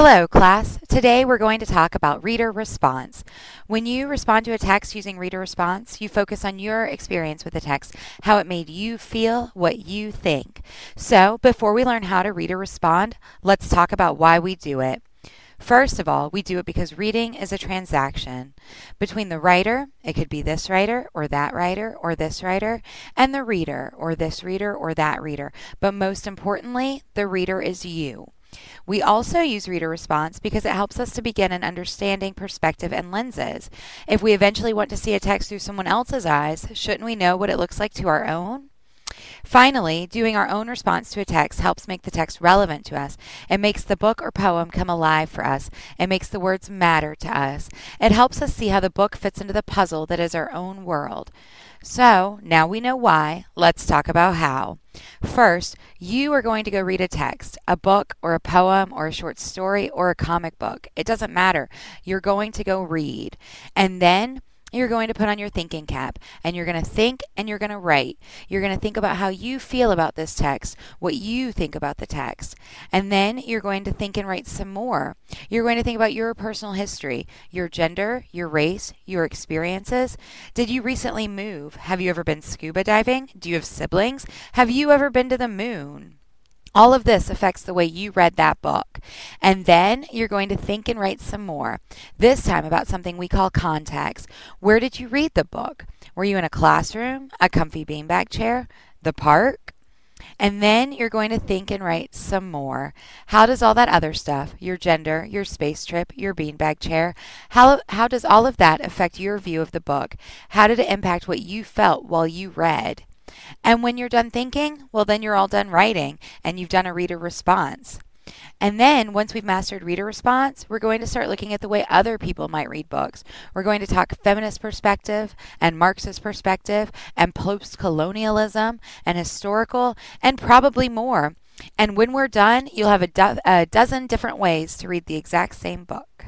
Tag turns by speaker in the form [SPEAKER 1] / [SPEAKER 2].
[SPEAKER 1] Hello, class. Today we're going to talk about reader response. When you respond to a text using reader response, you focus on your experience with the text, how it made you feel, what you think. So, before we learn how to reader respond, let's talk about why we do it. First of all, we do it because reading is a transaction between the writer, it could be this writer or that writer or this writer, and the reader or this reader or that reader. But most importantly, the reader is you. We also use reader response because it helps us to begin an understanding perspective and lenses. If we eventually want to see a text through someone else's eyes, shouldn't we know what it looks like to our own? Finally, doing our own response to a text helps make the text relevant to us. It makes the book or poem come alive for us. It makes the words matter to us. It helps us see how the book fits into the puzzle that is our own world. So, now we know why, let's talk about how. First, you are going to go read a text, a book or a poem or a short story or a comic book. It doesn't matter. You're going to go read. And then you're going to put on your thinking cap and you're going to think and you're going to write. You're going to think about how you feel about this text, what you think about the text. And then you're going to think and write some more. You're going to think about your personal history, your gender, your race, your experiences. Did you recently move? Have you ever been scuba diving? Do you have siblings? Have you ever been to the moon? All of this affects the way you read that book. And then you're going to think and write some more, this time about something we call context. Where did you read the book? Were you in a classroom, a comfy beanbag chair, the park? And then you're going to think and write some more. How does all that other stuff, your gender, your space trip, your beanbag chair, how does all of that affect your view of the book? How did it impact what you felt while you read? And when you're done thinking, well, then you're all done writing and you've done a reader response. And then once we've mastered reader response, we're going to start looking at the way other people might read books. We're going to talk feminist perspective and Marxist perspective and post-colonialism and historical and probably more. And when we're done, you'll have a dozen different ways to read the exact same book.